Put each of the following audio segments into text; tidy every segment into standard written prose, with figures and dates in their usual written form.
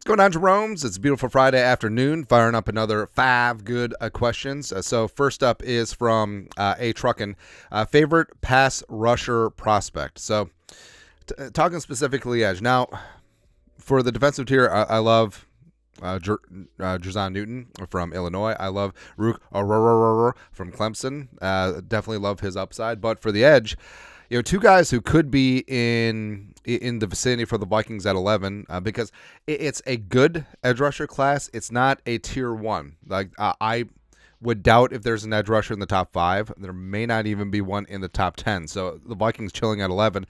Going on, Jeromes? It's a beautiful Friday afternoon, firing up another 5 good questions. So first up is from A. Truckin, favorite pass rusher prospect. So talking specifically edge. Now, for the defensive tier, I love Jerzon Newton from Illinois. I love Rook from Clemson. Definitely love his upside. But for the edge, two guys who could be in the vicinity for the Vikings at 11 because it's a good edge rusher class. It's not a tier 1. I would doubt if there's an edge rusher in the top 5. There may not even be one in the top 10. So the Vikings chilling at 11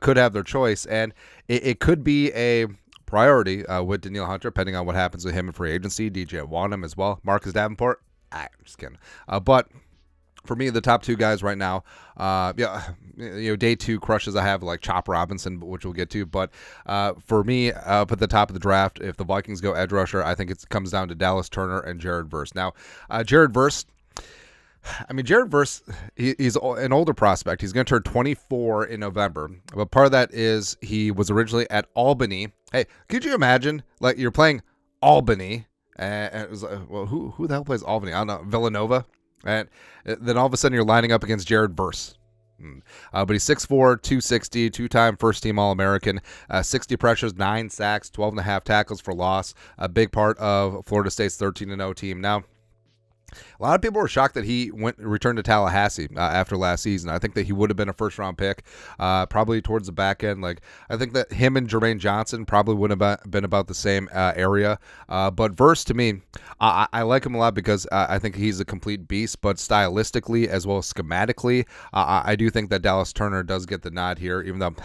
could have their choice, and it could be a priority with Danielle Hunter, depending on what happens with him in free agency. DJ Wanham as well. Marcus Davenport. I'm just kidding. But for me, the top 2 guys right now, day 2 crushes I have like Chop Robinson, which we'll get to. But for me, up at the top of the draft, if the Vikings go edge rusher, I think it comes down to Dallas Turner and Jared Verse. Now, Jared Verse, he's an older prospect. He's going to turn 24 in November. But part of that is he was originally at Albany. Hey, could you imagine, like, you're playing Albany, and it was like, well, who the hell plays Albany? I don't know, Villanova? And then all of a sudden you're lining up against Jared Verse. But he's 6'4", 260, 2-time first-team All-American, 60 pressures, 9 sacks, 12.5 tackles for loss, a big part of Florida State's 13-0 team. Now, a lot of people were shocked that he returned to Tallahassee after last season. I think that he would have been a first-round pick, probably towards the back end. Like, I think that him and Jermaine Johnson probably would have been about the same area. But Verse, to me, I like him a lot because I think he's a complete beast. But stylistically as well as schematically, I do think that Dallas Turner does get the nod here, even though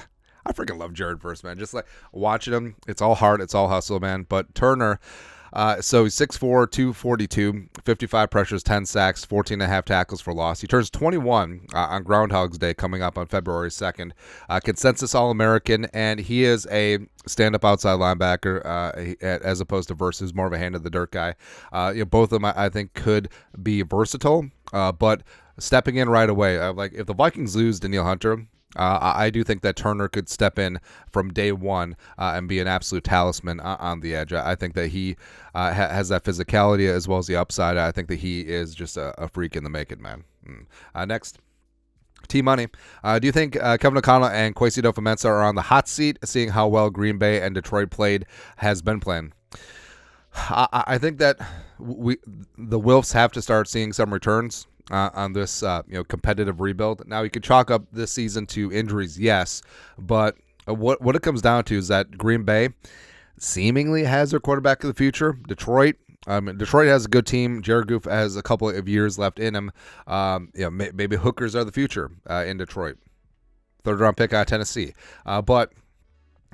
I freaking love Jared Verse, man. Just like watching him, it's all heart, it's all hustle, man. But Turner, so he's 6'4", 242, 55 pressures, 10 sacks, 14.5 tackles for loss. He turns 21 on Groundhog's Day coming up on February 2nd. Consensus All-American, and he is a stand-up outside linebacker as opposed to Verse, who's more of a hand-of-the-dirt guy. Both of them, I think, could be versatile, but stepping in right away. Like, if the Vikings lose Danielle Hunter, I do think that Turner could step in from day one and be an absolute talisman on the edge. I think that he has that physicality as well as the upside. I think that he is just a freak in the making, man. Next, T-Money. Do you think Kevin O'Connell and Kwesi Adofo-Mensah are on the hot seat, seeing how well Green Bay and Detroit played has been playing? I think that the Wilfs have to start seeing some returns on this competitive rebuild. Now, you could chalk up this season to injuries, yes, but what it comes down to is that Green Bay seemingly has their quarterback of the future. Detroit has a good team. Jared Goff has a couple of years left in him. Maybe hookers are the future in Detroit. 3rd-round pick out of Tennessee, but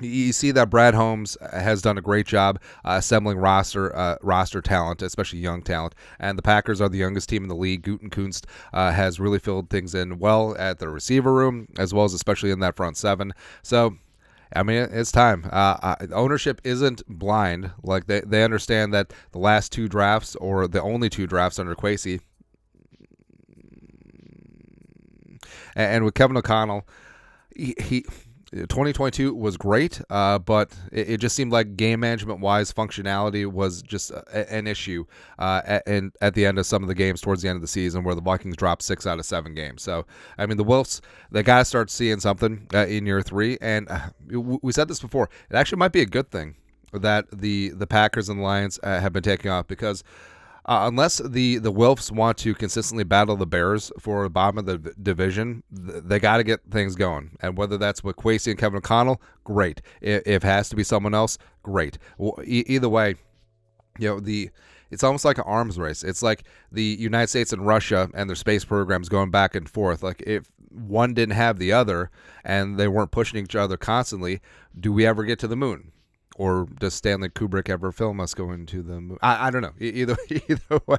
you see that Brad Holmes has done a great job assembling roster talent, especially young talent. And the Packers are the youngest team in the league. Gutekunst has really filled things in well at the receiver room, as well as especially in that front 7. So, I mean, it's time. Ownership isn't blind. Like, they understand that the last 2 drafts, or the only 2 drafts under Kwesi, and with Kevin O'Connell, he 2022 was great, but it just seemed like game management-wise, functionality was just an issue at the end of some of the games towards the end of the season, where the Vikings dropped 6 out of 7 games. So, I mean, the Wilfs, they got to start seeing something in year 3, and we said this before. It actually might be a good thing that the Packers and the Lions have been taking off, because unless the Wilfs want to consistently battle the Bears for the bottom of the division, they got to get things going. And whether that's with Kwesi and Kevin O'Connell, great. If it has to be someone else, great. Well, either way, it's almost like an arms race. It's like the United States and Russia and their space programs going back and forth. Like, if one didn't have the other and they weren't pushing each other constantly, do we ever get to the moon? Or does Stanley Kubrick ever film us going to the moon? I don't know. Either way,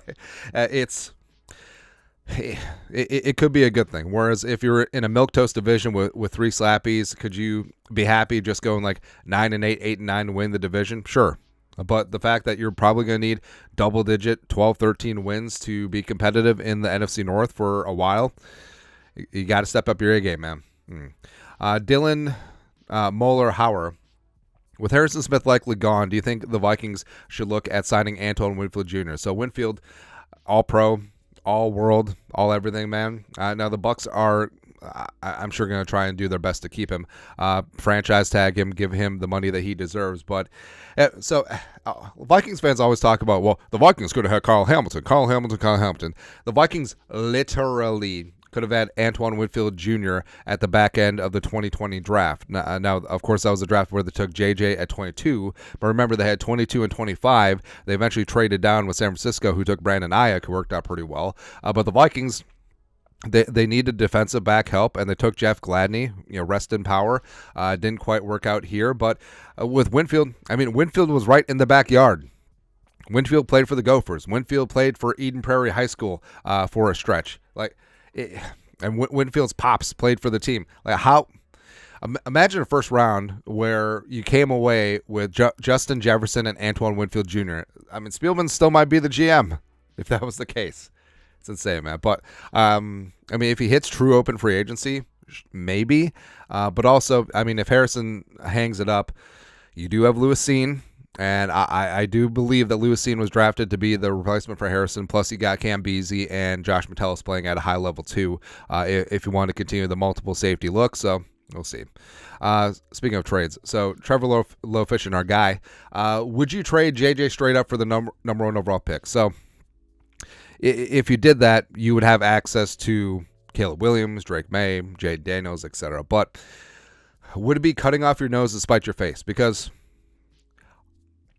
it could be a good thing. Whereas if you're in a milquetoast division with 3 slappies, could you be happy just going like 9-8, 8-9 to win the division? Sure. But the fact that you're probably going to need double-digit 12, 13 wins to be competitive in the NFC North for a while, you got to step up your A game, man. Dylan Moeller-Hauer With Harrison Smith likely gone, do you think the Vikings should look at signing Antoine Winfield Jr.? So Winfield, all pro, all world, all everything, man. Now the Bucs are, I'm sure, going to try and do their best to keep him, franchise tag him, give him the money that he deserves. But Vikings fans always talk about, well, the Vikings could have had Kyle Hamilton. The Vikings literally could have had Antoine Winfield Jr. at the back end of the 2020 draft. Now, of course, that was a draft where they took JJ at 22, but remember they had 22 and 25. They eventually traded down with San Francisco, who took Brandon Ayuk, who worked out pretty well. But the Vikings, they needed defensive back help, and they took Jeff Gladney, rest in power. Didn't quite work out here, but with Winfield, Winfield was right in the backyard. Winfield played for the Gophers. Winfield played for Eden Prairie High School for a stretch. And Winfield's pops played for the team. Imagine a first round where you came away with Justin Jefferson and Antoine Winfield Jr. Spielman still might be the GM if that was the case. It's insane, man. But if he hits true open free agency, maybe. But also, if Harrison hangs it up, you do have Lewis Cine. And I do believe that Lewis Cine was drafted to be the replacement for Harrison. Plus, you got Cam Beasley and Josh Metellus playing at a high level too, if you want to continue the multiple safety look. So we'll see. Speaking of trades, so Trevor Lofishin, our guy, would you trade JJ straight up for the number one overall pick? So if you did that, you would have access to Caleb Williams, Drake May, Jade Daniels, etc. But would it be cutting off your nose to spite your face? Because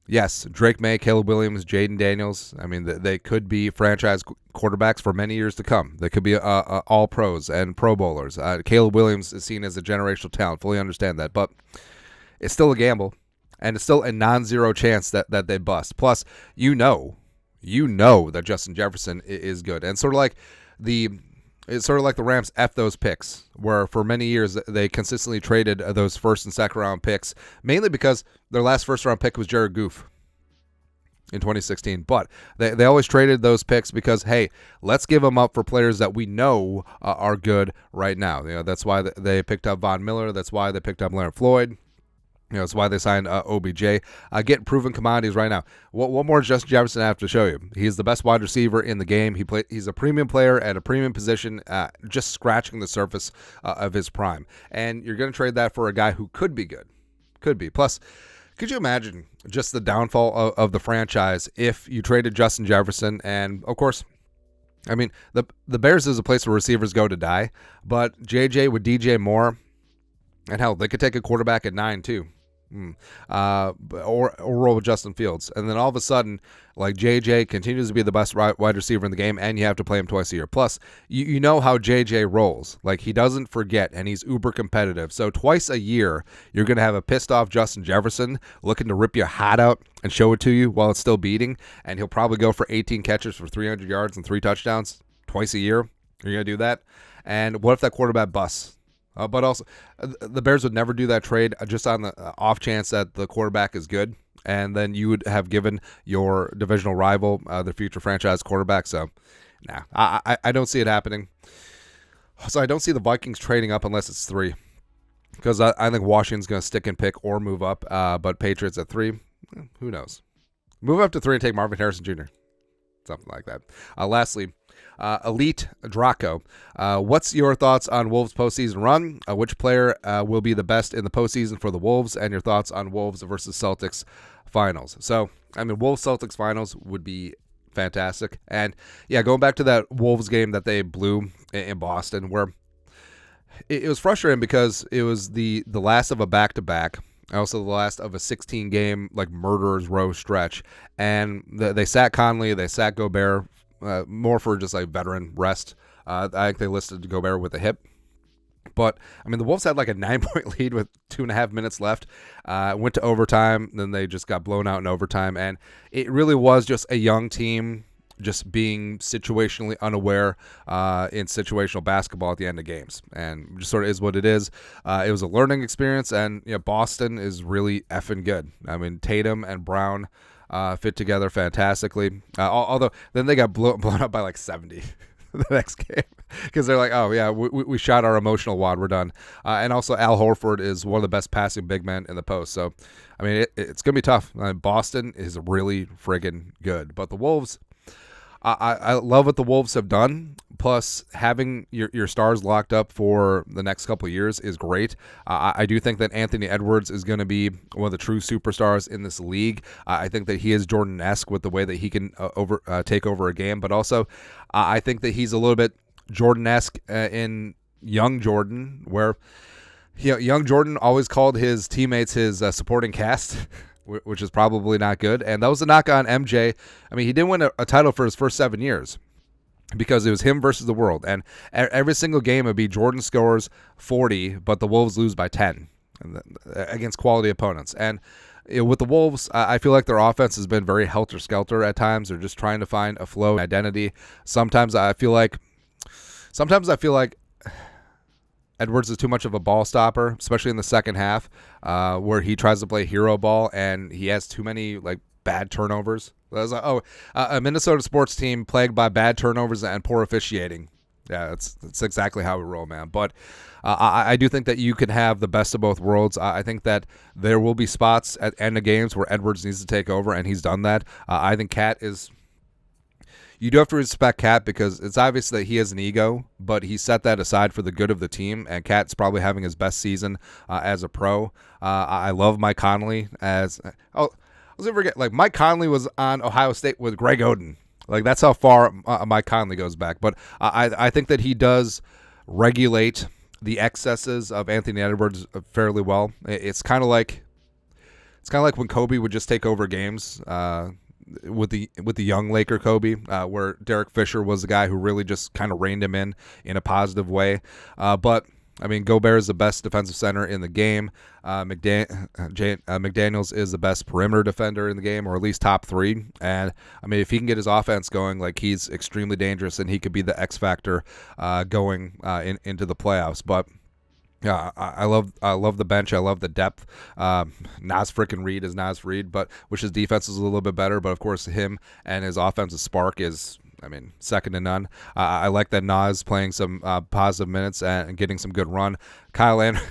yes, Drake May, Caleb Williams, Jaden Daniels, they could be franchise quarterbacks for many years to come. They could be all pros and pro bowlers. Caleb Williams is seen as a generational talent. Fully understand that. But it's still a gamble, and it's still a non-zero chance that they bust. Plus, you know that Justin Jefferson is good. And it's sort of like the Rams F those picks, where for many years they consistently traded those first and second round picks, mainly because their last first round pick was Jared Goff in 2016. But they always traded those picks because, hey, let's give them up for players that we know are good right now. That's why they picked up Von Miller. That's why they picked up Leonard Floyd. That's why they signed OBJ. Getting proven commodities right now. What more does Justin Jefferson have to show you? He's the best wide receiver in the game. He's a premium player at a premium position, just scratching the surface of his prime. And you're going to trade that for a guy who could be good. Could be. Plus, could you imagine just the downfall of the franchise if you traded Justin Jefferson? And, of course, the Bears is a place where receivers go to die. But JJ with DJ Moore, and hell, they could take a quarterback at 9 too. Or roll with Justin Fields. And then all of a sudden, JJ continues to be the best wide receiver in the game, and you have to play him twice a year. Plus, you know how JJ rolls. He doesn't forget, and he's uber competitive. So twice a year, you're going to have a pissed off Justin Jefferson looking to rip your hat out and show it to you while it's still beating, and he'll probably go for 18 catches for 300 yards and 3 touchdowns twice a year. You're going to do that? And what if that quarterback busts? But also, the Bears would never do that trade just on the off chance that the quarterback is good, and then you would have given your divisional rival the future franchise quarterback. So, nah, I don't see it happening. So I don't see the Vikings trading up unless it's 3, because I think Washington's going to stick and pick or move up. But Patriots at 3, who knows? Move up to 3 and take Marvin Harrison Jr. Something like that. Lastly, Elite Draco. What's your thoughts on Wolves postseason run? Which player will be the best in the postseason for the Wolves? And your thoughts on Wolves versus Celtics finals. So, Wolves Celtics finals would be fantastic. And yeah, going back to that Wolves game that they blew in Boston, where it was frustrating because it was the last of a back-to-back. Also the last of a 16-game murderer's row stretch. And they sat Conley, they sat Gobert, more for just veteran rest. I think they listed Gobert with a hip. But, the Wolves had a 9-point lead with 2.5 minutes left. Went to overtime, then they just got blown out in overtime. And it really was just a young team just being situationally unaware in situational basketball at the end of games. And just sort of is what it is. It was a learning experience, and Boston is really effing good. Tatum and Brown fit together fantastically. Although then they got blown up by 70. the next game because they're like, oh, yeah, we shot our emotional wad. We're done. And also, Al Horford is one of the best passing big men in the post. So, I mean, it's going to be tough. Boston is really friggin' good. But the Wolves, I love what the Wolves have done. Plus, having your stars locked up for the next couple of years is great. I do think that Anthony Edwards is going to be one of the true superstars in this league. I think that he is Jordan-esque with the way that he can take over a game. But also, I think that he's a little bit Jordan-esque in young Jordan, where young Jordan always called his teammates his supporting cast, which is probably not good. And that was a knock on MJ. I mean, he didn't win a title for his first 7 years because it was him versus the world. And every single game would be Jordan scores 40, but the Wolves lose by 10 against quality opponents. And with the Wolves, I feel like their offense has been very helter-skelter at times. They're just trying to find a flow and identity. Sometimes I feel like Edwards is too much of a ball stopper, especially in the second half, where he tries to play hero ball and he has too many bad turnovers. I was like, a Minnesota sports team plagued by bad turnovers and poor officiating. Yeah, that's exactly how we roll, man. But I do think that you can have the best of both worlds. I think that there will be spots at end of games where Edwards needs to take over, and he's done that. I think Cat is. You do have to respect Cat because it's obvious that he has an ego, but he set that aside for the good of the team, and Cat's probably having his best season as a pro. I love Mike Conley as. Oh, I was going to forget, Mike Conley was on Ohio State with Greg Oden. That's how far Mike Conley goes back. But I think that he does regulate the excesses of Anthony Edwards fairly well. It's kind of like when Kobe would just take over games with the young Laker Kobe, where Derek Fisher was the guy who really just kind of reined him in a positive way. But I mean, Gobert is the best defensive center in the game. McDaniels is the best perimeter defender in the game, or at least top 3. And I mean, if he can get his offense going, he's extremely dangerous, and he could be the X factor going into the playoffs. But yeah, I love the bench. I love the depth. Naz frickin' Reid is Naz Reid, but which his defense is a little bit better. But of course, him and his offensive spark is, second to none. I like that Naz playing some positive minutes and getting some good run. Kyle Anderson.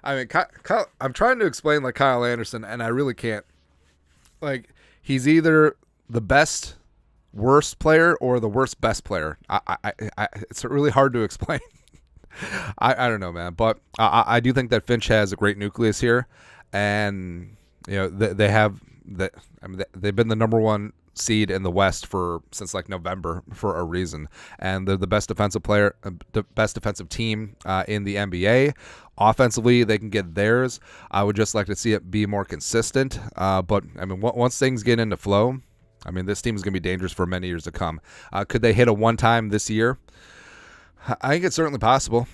Kyle, I'm trying to explain Kyle Anderson, and I really can't. He's either the best worst player or the worst best player. It's really hard to explain. I don't know, man, but I do think that Finch has a great nucleus here, and they have that. They've been the number 1 seed in the West since November for a reason, and they're the best defensive team in the NBA. Offensively, they can get theirs. I would just like to see it be more consistent. But once things get into flow, this team is going to be dangerous for many years to come. Could they hit a one-time this year? I think it's certainly possible.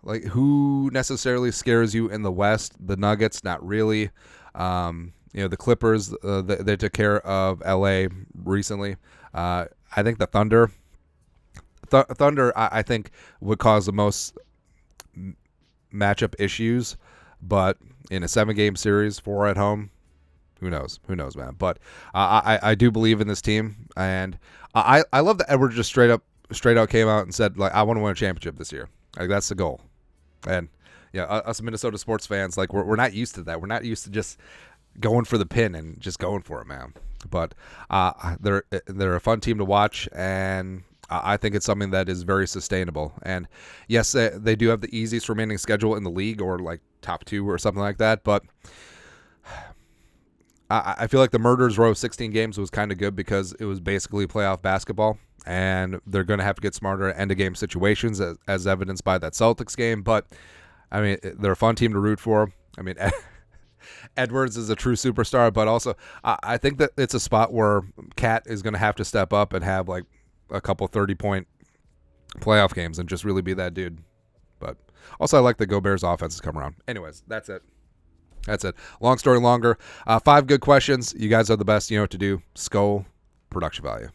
Who necessarily scares you in the West? The Nuggets, not really. The Clippers, they took care of LA recently. I think the Thunder, I think would cause the most matchup issues, but in a 7-game series, 4 at home, who knows, man. But I do believe in this team, and I love that Edwards just straight out came out and said, I want to win a championship this year. That's the goal. And us Minnesota sports fans, we're not used to that. We're not used to just going for the pin and just going for it, man. But they're a fun team to watch, and I think it's something that is very sustainable. And yes, they do have the easiest remaining schedule in the league, or top 2 or something like that. But I feel like the Murderers row of 16 games was kind of good because it was basically playoff basketball, and they're going to have to get smarter at end-of-game situations, as evidenced by that Celtics game. But, they're a fun team to root for. Edwards is a true superstar, but also I think that it's a spot where Cat is going to have to step up and have a couple 30-point playoff games and just really be that dude. But also I like the Gobert's offense has come around. Anyways, that's it. Long story longer. 5 good questions. You guys are the best. You know what to do. Skull production value.